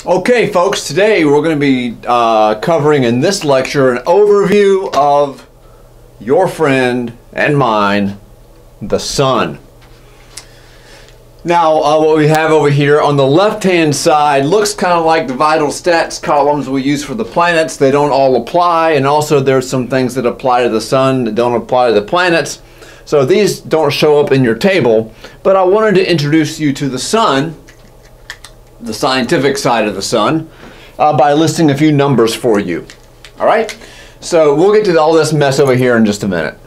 Okay, folks, today we're going to be covering in this lecture an overview of your friend and mine, the Sun. Now, what we have over here on the left-hand side looks kind of like the vital stats columns we use for the planets. They don't all apply, and also there's some things that apply to the Sun that don't apply to the planets. So these don't show up in your table, but I wanted to introduce you to the Sun, the scientific side of the Sun, by listing a few numbers for you. All right, so we'll get to all this mess over here in just a minute.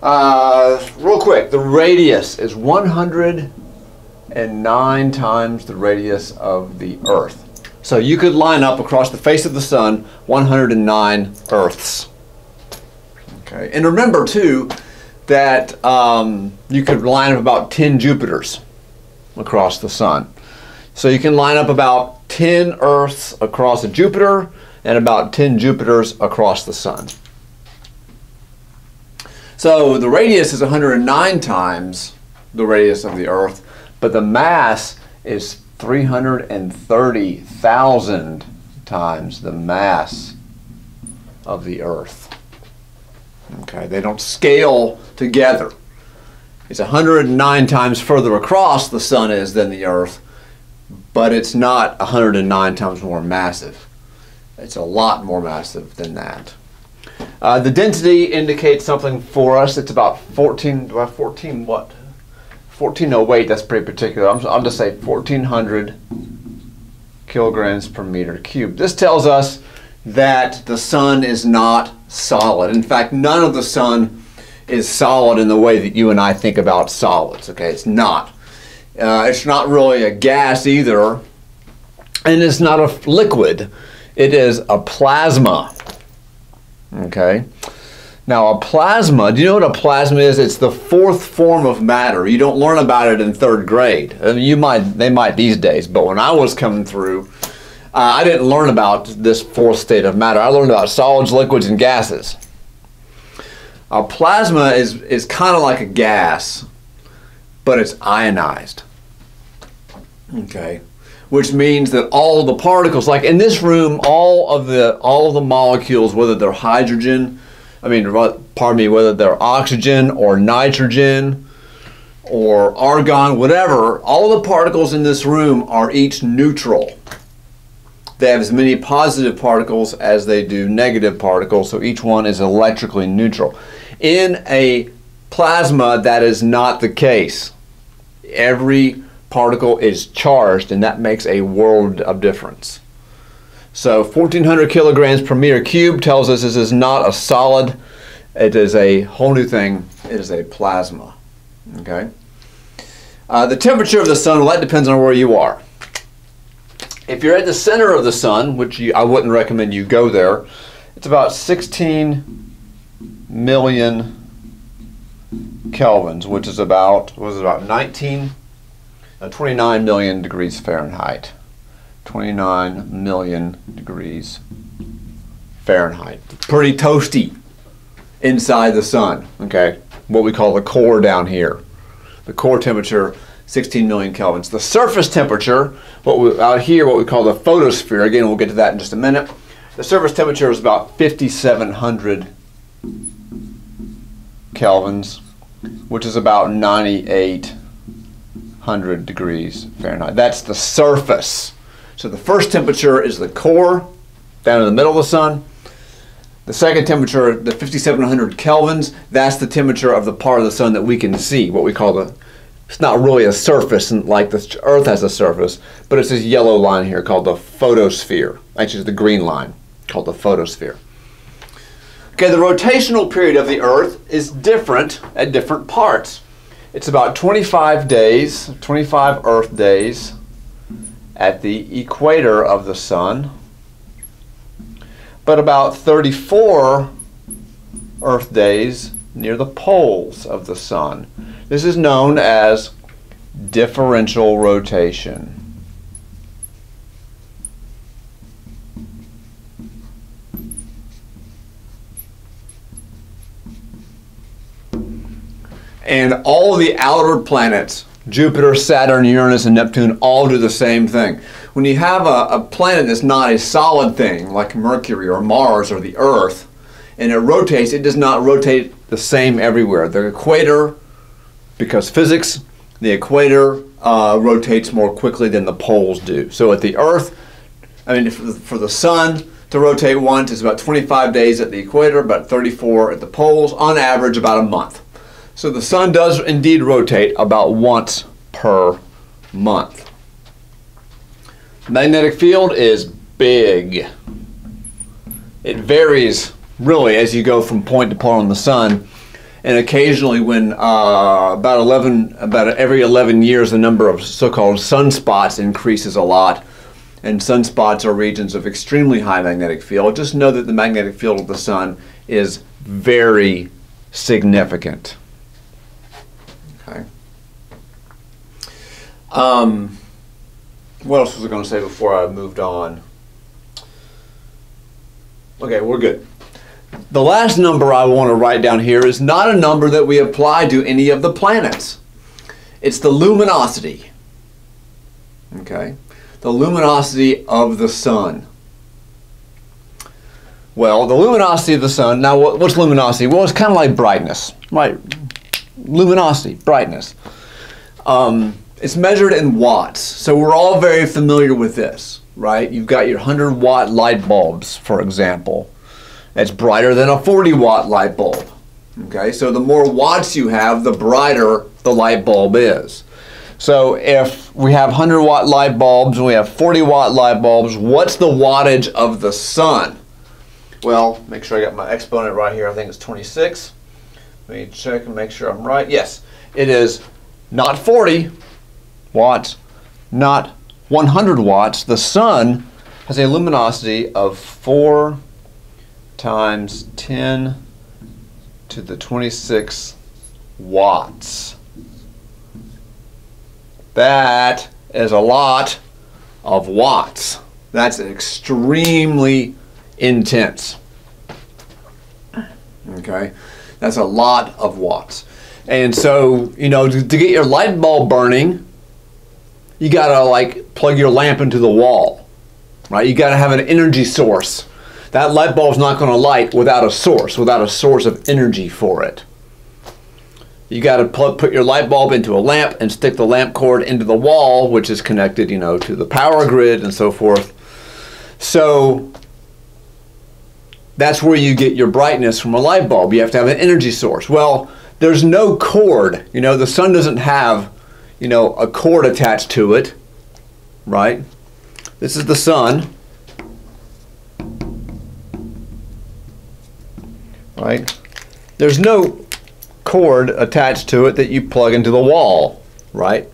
Real quick, the radius is 109 times the radius of the Earth. So you could line up across the face of the Sun 109 Earths. Okay, and remember too that you could line up about 10 Jupiters across the Sun. So you can line up about 10 Earths across a Jupiter and about 10 Jupiters across the Sun. So the radius is 109 times the radius of the Earth, but the mass is 330,000 times the mass of the Earth. Okay, they don't scale together. It's 109 times further across the Sun is than the Earth, but it's not 109 times more massive. It's a lot more massive than that. The density indicates something for us. It's about 1408, that's pretty particular. I'll just say 1400 kilograms per meter cubed. This tells us that the Sun is not solid. In fact, none of the Sun is solid in the way that you and I think about solids. Okay, it's not. It's not really a gas either, and it's not a liquid. It is a plasma. Okay. Now a plasma, do you know what a plasma is? It's the fourth form of matter. You don't learn about it in third grade. I mean, they might these days, but when I was coming through, I didn't learn about this fourth state of matter. I learned about solids, liquids, and gases. A plasma is kind of like a gas, but it's ionized. Okay, which means that all the particles, like in this room, all of the molecules, whether they're whether they're oxygen or nitrogen or argon, whatever, all the particles in this room are each neutral. They have as many positive particles as they do negative particles, so each one is electrically neutral. In a plasma, that is not the case. Every particle is charged, and that makes a world of difference. So 1400 kilograms per meter cubed tells us this is not a solid. It is a whole new thing. It is a plasma. Okay. The temperature of the Sun, well, that depends on where you are. If you're at the center of the Sun, which I wouldn't recommend you go there, it's about 16 million kelvins, which is about 29 million degrees Fahrenheit. 29 million degrees Fahrenheit. Pretty toasty inside the Sun. Okay, what we call the core down here. The core temperature, 16 million kelvins. The surface temperature, out here, what we call the photosphere. Again, we'll get to that in just a minute. The surface temperature is about 5,700 kelvins, which is about 9,800 degrees Fahrenheit. That's the surface. So the first temperature is the core, down in the middle of the Sun. The second temperature, the 5,700 kelvins, that's the temperature of the part of the Sun that we can see, what we call it's not really a surface like the Earth has a surface, but it's this yellow line here called the photosphere. Actually, it's the green line called the photosphere. Okay, the rotational period of the Earth is different at different parts. It's about 25 days, 25 Earth days at the equator of the Sun, but about 34 Earth days near the poles of the Sun. This is known as differential rotation. And all the outer planets Jupiter, Saturn, Uranus, and Neptune all do the same thing. When you have a planet that's not a solid thing, like Mercury or Mars or the Earth, and it rotates, it does not rotate the same everywhere. The equator, because physics, the equator rotates more quickly than the poles do. So at the Earth, I mean, for the Sun to rotate once is about 25 days at the equator, about 34 at the poles, on average about a month. So the Sun does indeed rotate about once per month. Magnetic field is big. It varies really as you go from point to point on the Sun, and occasionally when about every 11 years the number of so-called sunspots increases a lot, and sunspots are regions of extremely high magnetic field. Just know that the magnetic field of the Sun is very significant. Okay. What else was I going to say before I moved on? Okay, we're good. The last number I want to write down here is not a number that we apply to any of the planets. It's the luminosity. Okay, the luminosity of the Sun. Well, the luminosity of the Sun, now what's luminosity? Well, it's kind of like brightness, right? Luminosity, brightness. It's measured in watts, so we're all very familiar with this, right? You've got your 100-watt light bulbs, for example. That's brighter than a 40-watt light bulb. Okay, so the more watts you have, the brighter the light bulb is. So if we have 100-watt light bulbs and we have 40-watt light bulbs, what's the wattage of the Sun? Well, make sure I got my exponent right here. I think it's 26. Let me check and make sure I'm right. Yes, it is not 40 watts, not 100 watts. The Sun has a luminosity of 4 times 10 to the 26 watts. That is a lot of watts. That's extremely intense. Okay, that's a lot of watts. And so, you know, to get your light bulb burning, you gotta like plug your lamp into the wall, right? You gotta have an energy source. That light bulb's not gonna light without a source of energy for it. You gotta put your light bulb into a lamp and stick the lamp cord into the wall, which is connected, you know, to the power grid and so forth. So that's where you get your brightness from a light bulb. You have to have an energy source. Well, there's no cord. You know, the Sun doesn't have, you know, a cord attached to it, right? This is the Sun, right? There's no cord attached to it that you plug into the wall, right?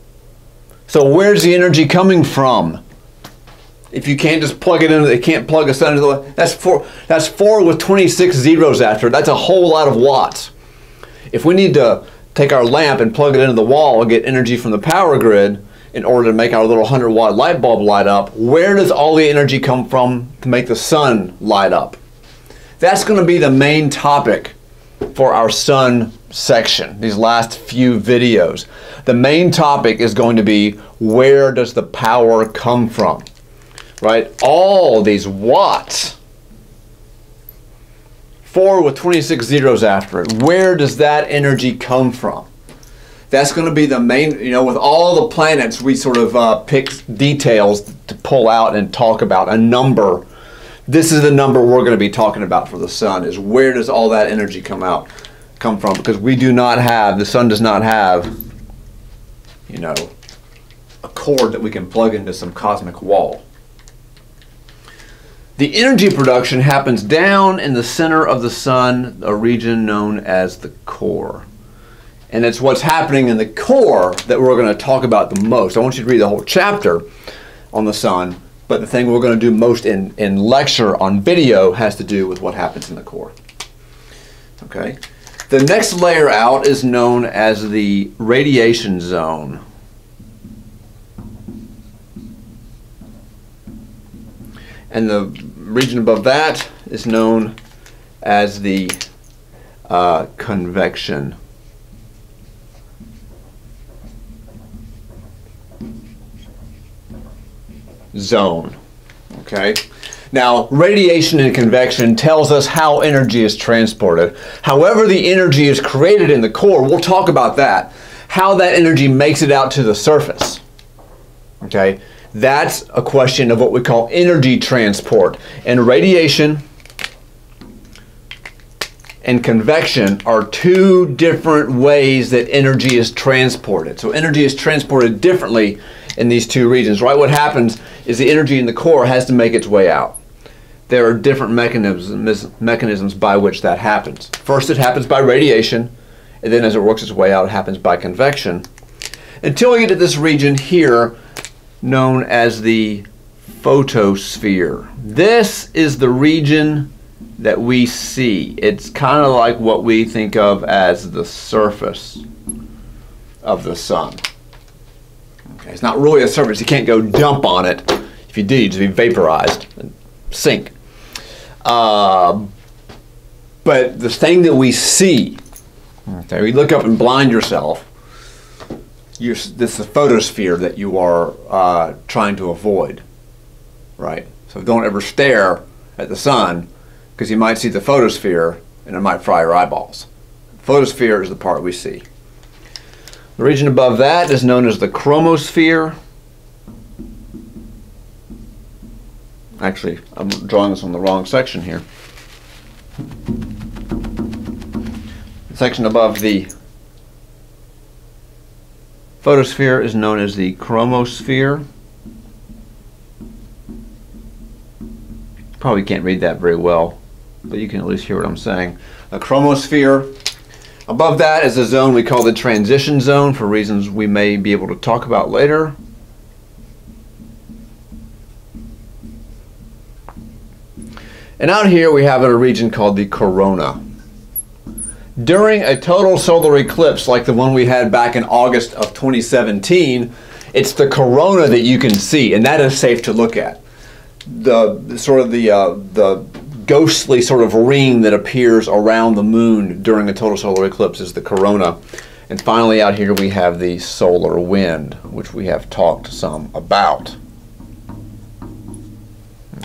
So where's the energy coming from? If you can't just plug it in, they can't plug a Sun into the, that's four with 26 zeros after it. That's a whole lot of watts. If we need to take our lamp and plug it into the wall and get energy from the power grid in order to make our little 100-watt light bulb light up, where does all the energy come from to make the Sun light up? That's going to be the main topic for our Sun section, these last few videos. The main topic is going to be, where does the power come from? Right? All these watts, 4 with 26 zeros after it, where does that energy come from? That's going to be the main, you know, with all the planets, we sort of pick details to pull out and talk about, a number. This is the number we're going to be talking about for the Sun, is where does all that energy come from? Because we do not have, the Sun does not have, you know, a cord that we can plug into some cosmic wall. The energy production happens down in the center of the Sun, a region known as the core. And it's what's happening in the core that we're going to talk about the most. I want you to read the whole chapter on the Sun, but the thing we're going to do most in lecture on video has to do with what happens in the core. Okay. The next layer out is known as the radiation zone. And the region above that is known as the convection zone. Okay. Now, radiation and convection tells us how energy is transported. However the energy is created in the core, we'll talk about that. How that energy makes it out to the surface. Okay. That's a question of what we call energy transport. And radiation and convection are two different ways that energy is transported. So energy is transported differently in these two regions, right? What happens is the energy in the core has to make its way out. There are different mechanisms by which that happens. First, it happens by radiation, and then as it works its way out, it happens by convection. Until we get to this region here, known as the photosphere. This is the region that we see. It's kind of like what we think of as the surface of the sun. Okay, it's not really a surface. You can't go dump on it. If you do, you'd just be vaporized and sink. But the thing that we see, okay, you look up and blind yourself, this is the photosphere that you are trying to avoid, right? So don't ever stare at the sun, because you might see the photosphere and it might fry your eyeballs. Photosphere is the part we see. The region above that is known as the chromosphere. Actually, I'm drawing this on the wrong section here. The section above the photosphere is known as the chromosphere. Probably can't read that very well, but you can at least hear what I'm saying. A chromosphere. Above that is a zone we call the transition zone for reasons we may be able to talk about later. And out here we have a region called the corona. During a total solar eclipse like the one we had back in August of 2017, it's the corona that you can see, and that is safe to look at. The ghostly sort of ring that appears around the moon during a total solar eclipse is the corona. And finally out here we have the solar wind, which we have talked some about.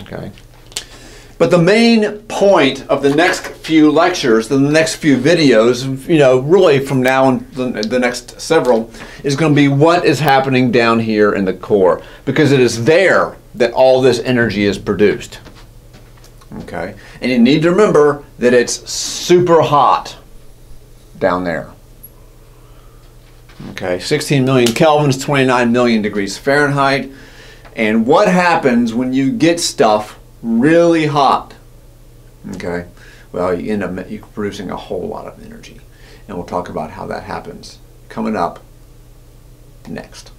Okay. But the main point of the next few lectures, the next few videos, really from now on the next several, is going to be what is happening down here in the core, because it is there that all this energy is produced. Okay, and you need to remember that it's super hot down there. Okay, 16 million kelvins, 29 million degrees Fahrenheit. And what happens when you get stuff really hot? Okay, well, you end up producing a whole lot of energy, and we'll talk about how that happens coming up next.